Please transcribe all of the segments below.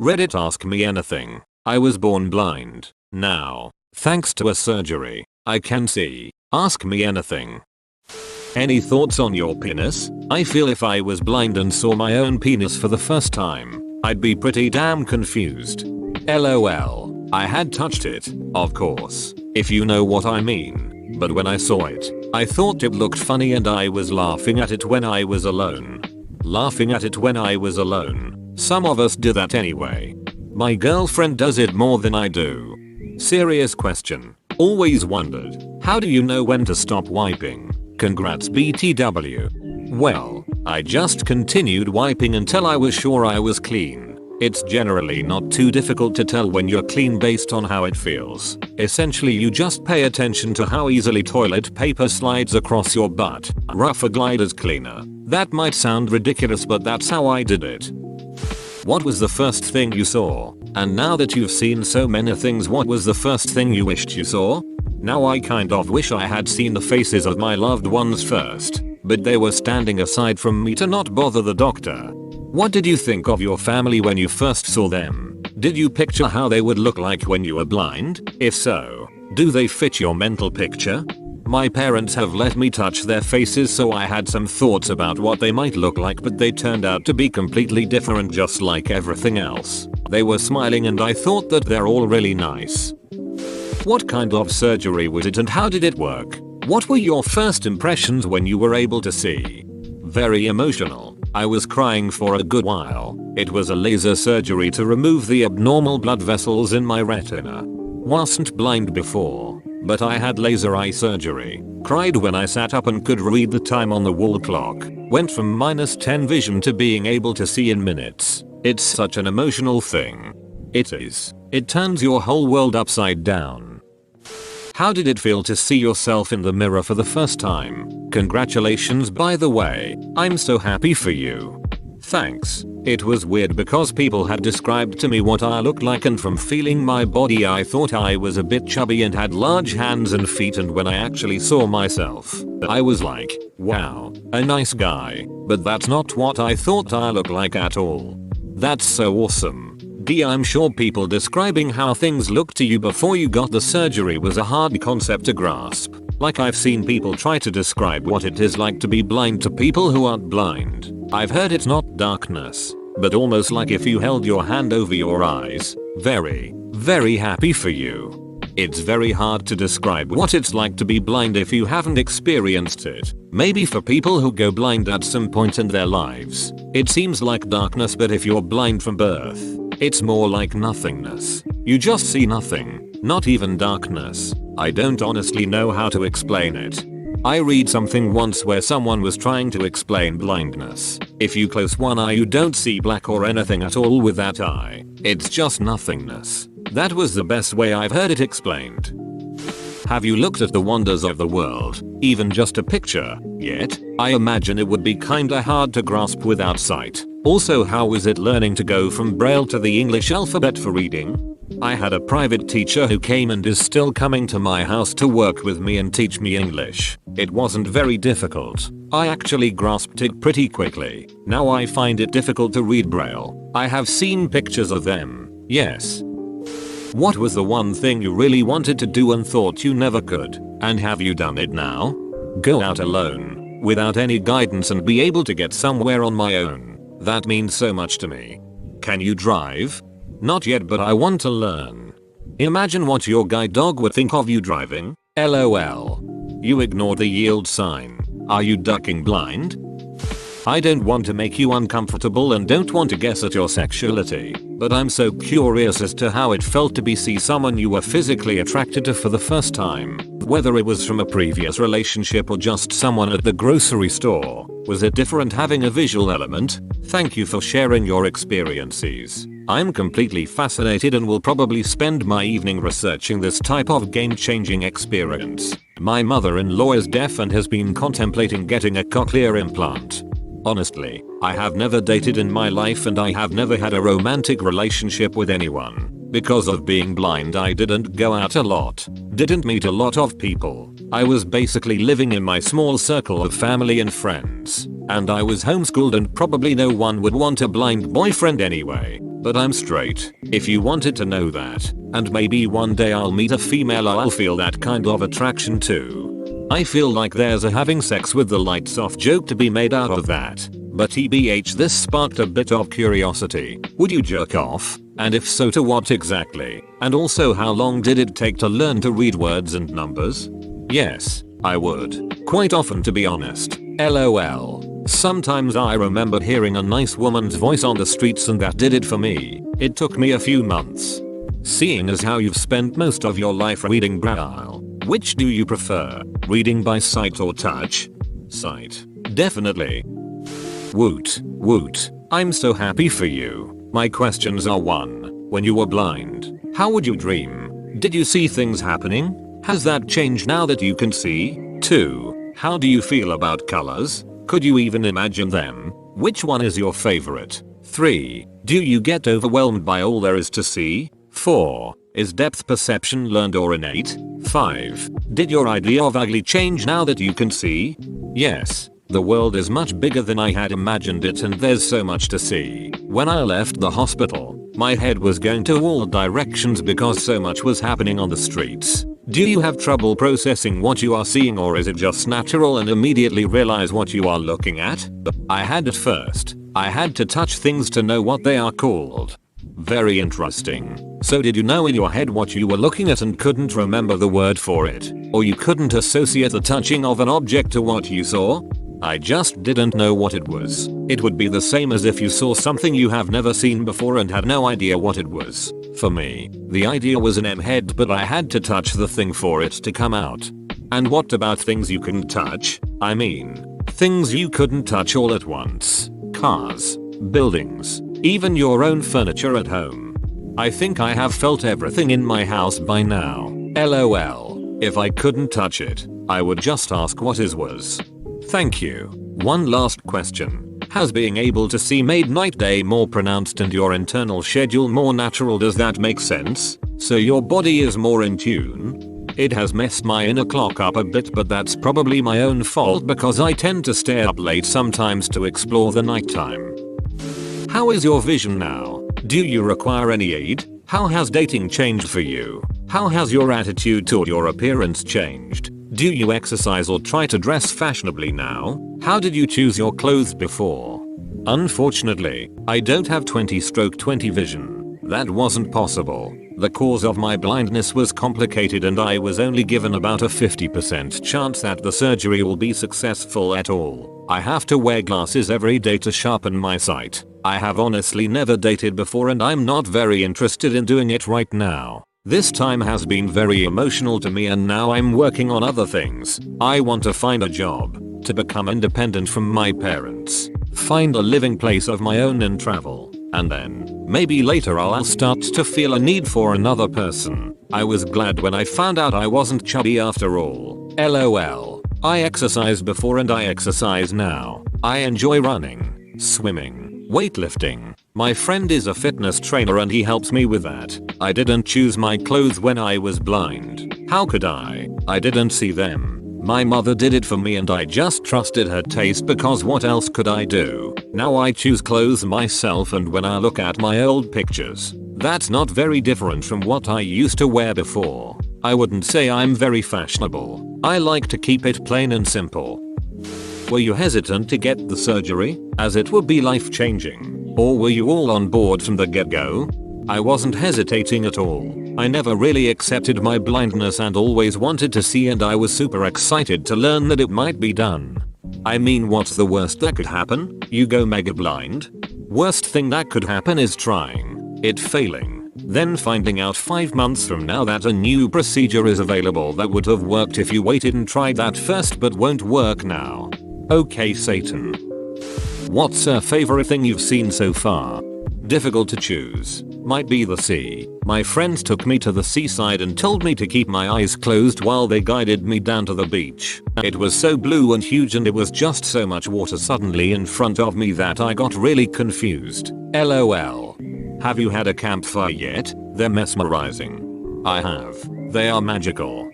Reddit Ask Me Anything. I was born blind. Now, thanks to a surgery, I can see. Ask me anything. Any thoughts on your penis? I feel if I was blind and saw my own penis for the first time, I'd be pretty damn confused. LOL. I had touched it, of course, if you know what I mean. But when I saw it, I thought it looked funny and I was laughing at it when I was alone. Some of us do that anyway. My girlfriend does it more than I do. Serious question. Always wondered, how do you know when to stop wiping? Congrats BTW. Well, I just continued wiping until I was sure I was clean. It's generally not too difficult to tell when you're clean based on how it feels. Essentially you just pay attention to how easily toilet paper slides across your butt. Rougher gliders cleaner. That might sound ridiculous but that's how I did it. What was the first thing you saw? And now that you've seen so many things, what was the first thing you wished you saw? Now I kind of wish I had seen the faces of my loved ones first, but they were standing aside from me to not bother the doctor. What did you think of your family when you first saw them? Did you picture how they would look like when you were blind? If so, do they fit your mental picture? My parents have let me touch their faces, so I had some thoughts about what they might look like, but they turned out to be completely different just like everything else. They were smiling and I thought that they're all really nice. What kind of surgery was it and how did it work? What were your first impressions when you were able to see? Very emotional. I was crying for a good while. It was a laser surgery to remove the abnormal blood vessels in my retina. Wasn't blind before, but I had laser eye surgery. Cried when I sat up and could read the time on the wall clock. Went from -10 vision to being able to see in minutes. It's such an emotional thing. It is. It turns your whole world upside down. How did it feel to see yourself in the mirror for the first time? Congratulations by the way, I'm so happy for you. Thanks. It was weird because people had described to me what I looked like, and from feeling my body I thought I was a bit chubby and had large hands and feet, and when I actually saw myself, I was like, wow, a nice guy, but that's not what I thought I looked like at all. That's so awesome. I'm sure people describing how things looked to you before you got the surgery was a hard concept to grasp. Like I've seen people try to describe what it is like to be blind to people who aren't blind. I've heard it's not darkness, but almost like if you held your hand over your eyes. Very, very happy for you. It's very hard to describe what it's like to be blind if you haven't experienced it. Maybe for people who go blind at some point in their lives, it seems like darkness, but if you're blind from birth, it's more like nothingness. You just see nothing, not even darkness. I don't honestly know how to explain it. I read something once where someone was trying to explain blindness. If you close one eye you don't see black or anything at all with that eye. It's just nothingness. That was the best way I've heard it explained. Have you looked at the wonders of the world, even just a picture, yet? I imagine it would be kinda hard to grasp without sight. Also, how is it learning to go from Braille to the English alphabet for reading? I had a private teacher who came and is still coming to my house to work with me and teach me English. It wasn't very difficult. I actually grasped it pretty quickly. Now I find it difficult to read Braille. I have seen pictures of them, yes. What was the one thing you really wanted to do and thought you never could? And have you done it now? Go out alone, without any guidance, and be able to get somewhere on my own. That means so much to me. Can you drive? Not yet, but I want to learn. Imagine what your guide dog would think of you driving. LOL. You ignored the yield sign. Are you ducking blind? I don't want to make you uncomfortable and don't want to guess at your sexuality, but I'm so curious as to how it felt to see someone you were physically attracted to for the first time. Whether it was from a previous relationship or just someone at the grocery store. Was it different having a visual element? Thank you for sharing your experiences. I'm completely fascinated and will probably spend my evening researching this type of game-changing experience. My mother-in-law is deaf and has been contemplating getting a cochlear implant. Honestly, I have never dated in my life and I have never had a romantic relationship with anyone. Because of being blind, I didn't go out a lot, didn't meet a lot of people. I was basically living in my small circle of family and friends, and I was homeschooled, and probably no one would want a blind boyfriend anyway. but I'm straight, if you wanted to know that, and maybe one day I'll meet a female I'll feel that kind of attraction to. I feel like there's a having sex with the lights off joke to be made out of that, but TBH this sparked a bit of curiosity. Would you jerk off? And if so, to what exactly? And also, how long did it take to learn to read words and numbers? Yes, I would. Quite often, to be honest. LOL. Sometimes I remember hearing a nice woman's voice on the streets and that did it for me. It took me a few months. Seeing as how you've spent most of your life reading Braille, which do you prefer? Reading by sight or touch? Sight. Definitely. Woot. Woot. I'm so happy for you. My questions are 1. When you were blind, how would you dream? Did you see things happening? Has that changed now that you can see? 2. How do you feel about colors? Could you even imagine them? Which one is your favorite? 3. Do you get overwhelmed by all there is to see? 4. Is depth perception learned or innate? 5. Did your idea of ugly change now that you can see? Yes. The world is much bigger than I had imagined it and there's so much to see. When I left the hospital, my head was going to all directions because so much was happening on the streets. Do you have trouble processing what you are seeing, or is it just natural and immediately realize what you are looking at? I had at first. I had to touch things to know what they are called. Very interesting. So did you know in your head what you were looking at and couldn't remember the word for it? Or you couldn't associate the touching of an object to what you saw? I just didn't know what it was. It would be the same as if you saw something you have never seen before and had no idea what it was. For me, the idea was in my head, but I had to touch the thing for it to come out. And what about things you couldn't touch? I mean, things you couldn't touch all at once. Cars, buildings, even your own furniture at home. I think I have felt everything in my house by now. LOL. If I couldn't touch it, I would just ask what is was. Thank you. One last question. Has being able to see made night day more pronounced and your internal schedule more natural? Does that make sense? So your body is more in tune? It has messed my inner clock up a bit, but that's probably my own fault because I tend to stay up late sometimes to explore the nighttime. How is your vision now? Do you require any aid? How has dating changed for you? How has your attitude toward your appearance changed? Do you exercise or try to dress fashionably now? How did you choose your clothes before? Unfortunately, I don't have 20/20 vision. That wasn't possible. The cause of my blindness was complicated and I was only given about a 50% chance that the surgery will be successful at all. I have to wear glasses every day to sharpen my sight. I have honestly never dated before and I'm not very interested in doing it right now. This time has been very emotional to me and now I'm working on other things. I want to find a job, to become independent from my parents, find a living place of my own and travel, and then, maybe later I'll start to feel a need for another person. I was glad when I found out I wasn't chubby after all. LOL. I exercised before and I exercise now. I enjoy running, swimming, weightlifting. My friend is a fitness trainer and he helps me with that. I didn't choose my clothes when I was blind. How could I? I didn't see them. My mother did it for me and I just trusted her taste because what else could I do? Now I choose clothes myself and when I look at my old pictures, that's not very different from what I used to wear before. I wouldn't say I'm very fashionable. I like to keep it plain and simple. Were you hesitant to get the surgery, as it would be life-changing? Or were you all on board from the get-go? I wasn't hesitating at all. I never really accepted my blindness and always wanted to see, and I was super excited to learn that it might be done. I mean, what's the worst that could happen? You go mega blind? Worst thing that could happen is trying it, failing, then finding out 5 months from now that a new procedure is available that would have worked if you waited and tried that first but won't work now. Okay, Satan. What's a favorite thing you've seen so far? Difficult to choose. Might be the sea. My friends took me to the seaside and told me to keep my eyes closed while they guided me down to the beach. It was so blue and huge and it was just so much water suddenly in front of me that I got really confused. LOL. Have you had a campfire yet? They're mesmerizing. I have. They are magical.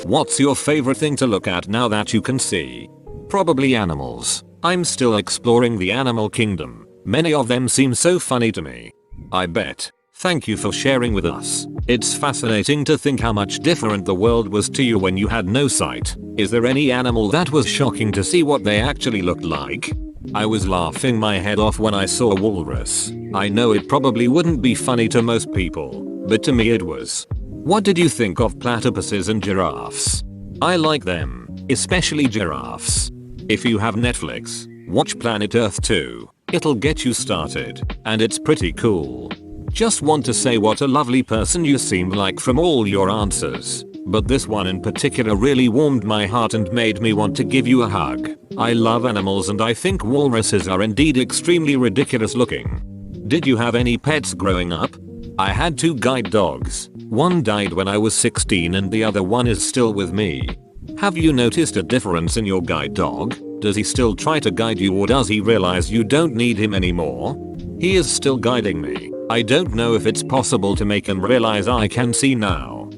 What's your favorite thing to look at now that you can see? Probably animals. I'm still exploring the animal kingdom. Many of them seem so funny to me. I bet. Thank you for sharing with us. It's fascinating to think how much different the world was to you when you had no sight. Is there any animal that was shocking to see what they actually looked like? I was laughing my head off when I saw a walrus. I know it probably wouldn't be funny to most people, but to me it was. What did you think of platypuses and giraffes? I like them, especially giraffes. If you have Netflix, watch Planet Earth 2. It'll get you started, and it's pretty cool. Just want to say what a lovely person you seemed like from all your answers, but this one in particular really warmed my heart and made me want to give you a hug. I love animals and I think walruses are indeed extremely ridiculous looking. Did you have any pets growing up? I had 2 guide dogs. One died when I was 16 and the other one is still with me. Have you noticed a difference in your guide dog? Does he still try to guide you or does he realize you don't need him anymore? He is still guiding me. I don't know if it's possible to make him realize I can see now.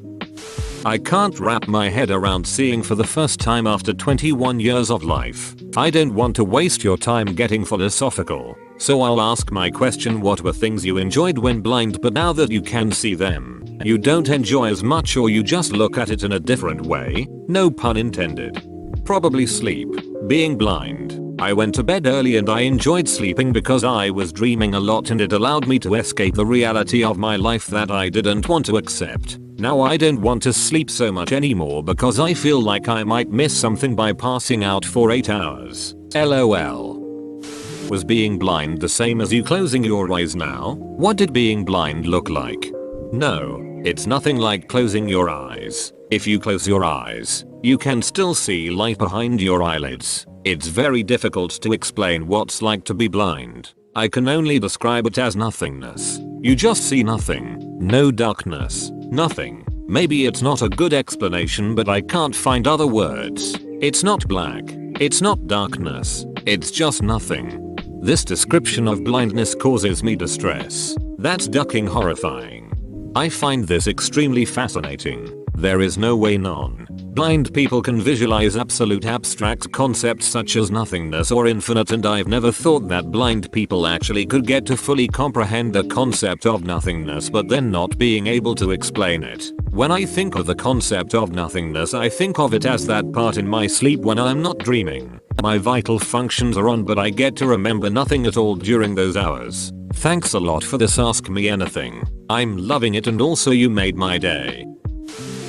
I can't wrap my head around seeing for the first time after 21 years of life. I don't want to waste your time getting philosophical, so I'll ask my question: what were things you enjoyed when blind but now that you can see them, you don't enjoy as much, or you just look at it in a different way? No pun intended. Probably sleep. Being blind, I went to bed early and I enjoyed sleeping because I was dreaming a lot and it allowed me to escape the reality of my life that I didn't want to accept. Now I don't want to sleep so much anymore because I feel like I might miss something by passing out for 8 hours. LOL. Was being blind the same as you closing your eyes now? What did being blind look like? No, it's nothing like closing your eyes. If you close your eyes, you can still see light behind your eyelids. It's very difficult to explain what's like to be blind. I can only describe it as nothingness. You just see nothing. No darkness. Nothing. Maybe it's not a good explanation, but I can't find other words. It's not black. It's not darkness. It's just nothing. This description of blindness causes me distress. That's ducking horrifying. I find this extremely fascinating. There is no way non-blind people can visualize absolute abstract concepts such as nothingness or infinite, and I've never thought that blind people actually could get to fully comprehend the concept of nothingness but then not being able to explain it. When I think of the concept of nothingness, I think of it as that part in my sleep when I'm not dreaming. My vital functions are on but I get to remember nothing at all during those hours. Thanks a lot for this Ask Me Anything. I'm loving it and also you made my day.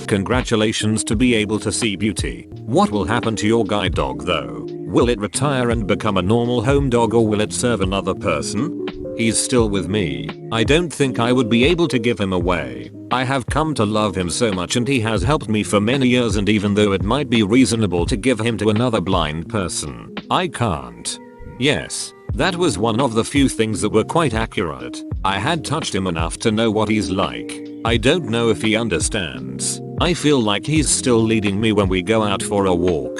Congratulations to be able to see beauty. What will happen to your guide dog though? Will it retire and become a normal home dog or will it serve another person? He's still with me. I don't think I would be able to give him away. I have come to love him so much and he has helped me for many years, and even though it might be reasonable to give him to another blind person, I can't. Yes, that was one of the few things that were quite accurate. I had touched him enough to know what he's like. I don't know if he understands. I feel like he's still leading me when we go out for a walk.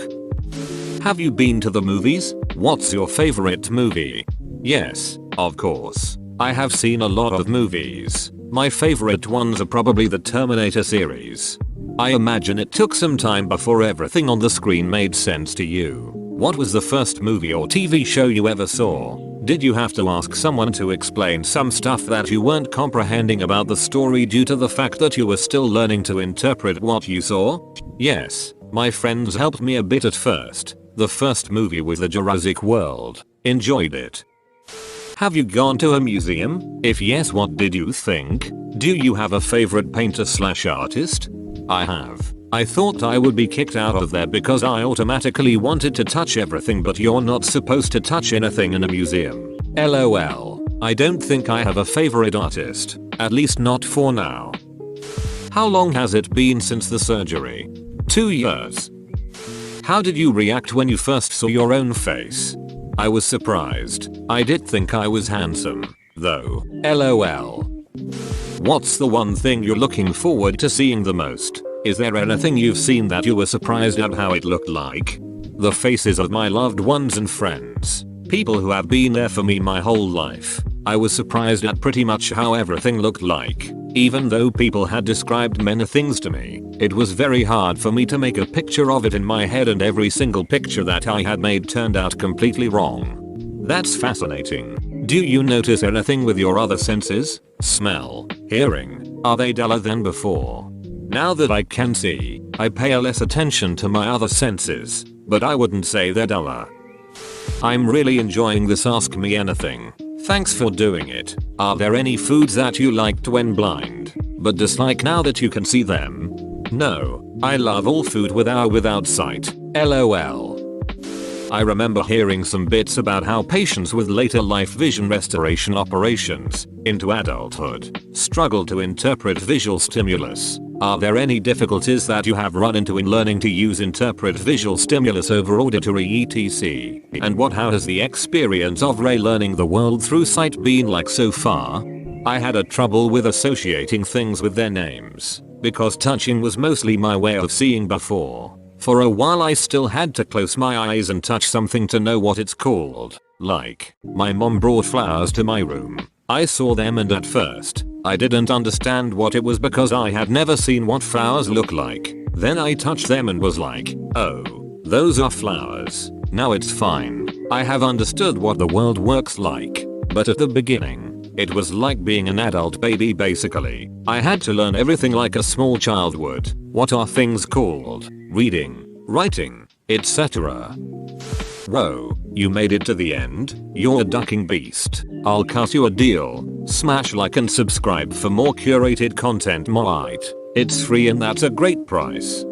Have you been to the movies? What's your favorite movie? Yes, of course. I have seen a lot of movies. My favorite ones are probably the Terminator series. I imagine it took some time before everything on the screen made sense to you. What was the first movie or TV show you ever saw? Did you have to ask someone to explain some stuff that you weren't comprehending about the story due to the fact that you were still learning to interpret what you saw? Yes, my friends helped me a bit at first. The first movie was The Jurassic World. Enjoyed it. Have you gone to a museum? If yes, what did you think? Do you have a favorite painter/artist? I have. I thought I would be kicked out of there because I automatically wanted to touch everything, but you're not supposed to touch anything in a museum. LOL. I don't think I have a favorite artist. At least not for now. How long has it been since the surgery? 2 years. How did you react when you first saw your own face? I was surprised. I did think I was handsome, though. LOL. What's the one thing you're looking forward to seeing the most? Is there anything you've seen that you were surprised at how it looked like? The faces of my loved ones and friends. People who have been there for me my whole life. I was surprised at pretty much how everything looked like. Even though people had described many things to me, it was very hard for me to make a picture of it in my head, and every single picture that I had made turned out completely wrong. That's fascinating. Do you notice anything with your other senses? Smell, hearing, are they duller than before? Now that I can see, I pay less attention to my other senses, but I wouldn't say they're duller. I'm really enjoying this Ask Me Anything. Thanks for doing it. Are there any foods that you liked when blind, but dislike now that you can see them? No, I love all food with or without sight. LOL. I remember hearing some bits about how patients with later life vision restoration operations into adulthood struggle to interpret visual stimulus. Are there any difficulties that you have run into in learning to interpret visual stimulus over auditory etc? And how has the experience of relearning the world through sight been like so far? I had a trouble with associating things with their names, because touching was mostly my way of seeing before. For a while I still had to close my eyes and touch something to know what it's called. Like, my mom brought flowers to my room. I saw them and at first, I didn't understand what it was because I had never seen what flowers look like. Then I touched them and was like, oh, those are flowers. Now it's fine. I have understood what the world works like. But at the beginning, it was like being an adult baby basically. I had to learn everything like a small child would. What are things called? Reading, writing, etc. Whoa, you made it to the end? You're a ducking beast. I'll cut you a deal. Smash like and subscribe for more curated content. It's free and that's a great price.